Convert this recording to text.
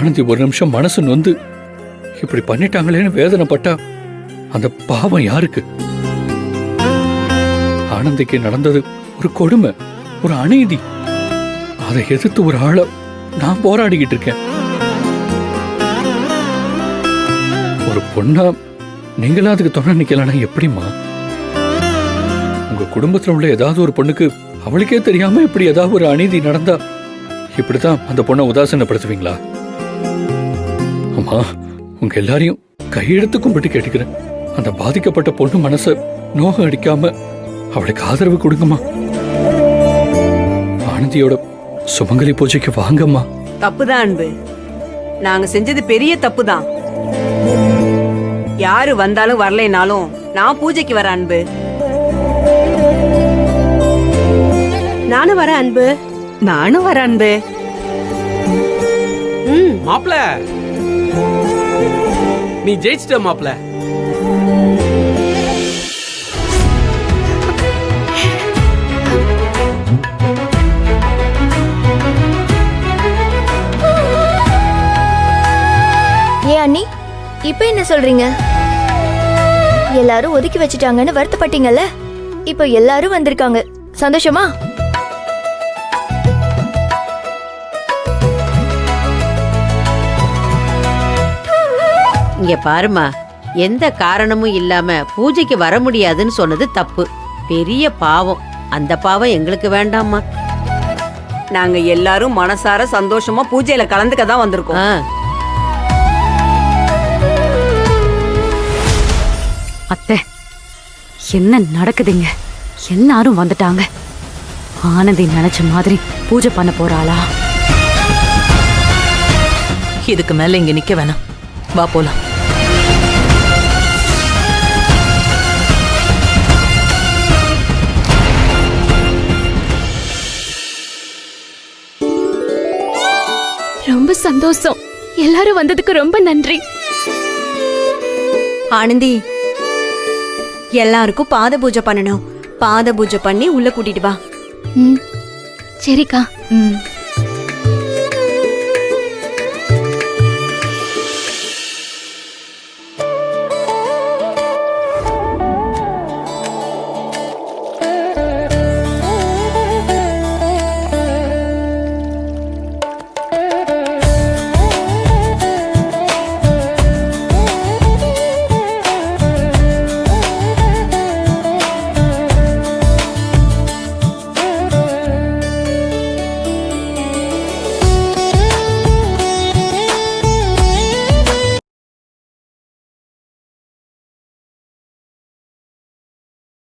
ஆனந்தி ஒரு நிமிஷம் மனசு நொந்து இப்படி பண்ணிட்டாங்களேன்னு வேதனைப்பட்டா அந்த பாவம் யாருக்கு? ஆனந்திக்கு நடந்தது ஒரு கொடுமை, ஒரு அநீதி. அதை எதிர்த்து ஒரு ஆள நான் போராடிக்கிட்டு இருக்கேன். ஒரு பொண்ணா நீங்களா அதுக்கு துணை நிக்கலன்னா எப்படிமா? உங்க குடும்பத்துல உள்ள ஏதாவது ஒரு பொண்ணுக்கு அவளுக்கே தெரியாம இப்படி ஏதாவது ஒரு அநீதி நடந்தா இப்படித்தான் அந்த பொண்ணை உதாசீனப்படுத்துவீங்களா? அம்மா, உங்க எல்லாரையும் கையெடுத்து கும்பிட்டு கேட்டுக்கிறேன். அந்த பாதிக்கப்பட்ட பொண்ணு மனச நோகம் அடிக்காம அவளுக்கு ஆதரவு கொடுங்கம்மா. ஆனந்தியோட சுமங்கலி பூஜைக்கு வாங்கம்மா. தப்புதான் அன்பு, நாங்க செஞ்சது பெரிய தப்புதான். யாரு வந்தாலும் வரலைனாலும் நான் பூஜைக்கு வர அன்பு. நானும் வரேன் அன்பு. நானும் வர அன்பு. மாப்ள, நீ ஜெயிச்சிட்ட மாப்ள. ஏன் அண்ணி இப்ப என்ன சொல்றீங்க? எல்லாரும் ஒதுக்கி வச்சிட்டாங்கன்னு வருத்தப்பட்டீங்கல்ல, இப்போ எல்லாரும் வந்திருக்காங்க, சந்தோஷமா? இங்க பாருமா, எந்த காரணமும் இல்லாம பூஜைக்கு வர முடியாதுன்னு சொன்னது தப்பு, பெரிய பாவம். அந்த பாவம் எங்களுக்கு வேண்டாமா. நாங்க எல்லாரும் மனசார சந்தோஷமா பூஜையில கலந்துக்க தான் வந்திருக்கோம். அத்தை, என்ன நடக்குதுங்க? எல்லாரும் வந்துட்டாங்க. ஆனந்தி நினைச்ச மாதிரி பூஜை பண்ண போறாளா? இதுக்கு மேல இங்க நிக்க வேணாம், வா போலாம். ரொம்ப சந்தோஷம், எல்லாரும் வந்ததுக்கு ரொம்ப நன்றி. ஆனந்தி, எல்லாருக்கும் பாத பூஜை பண்ணணும். பாத பூஜை பண்ணி உள்ள கூட்டிட்டு வா. சரிக்கா.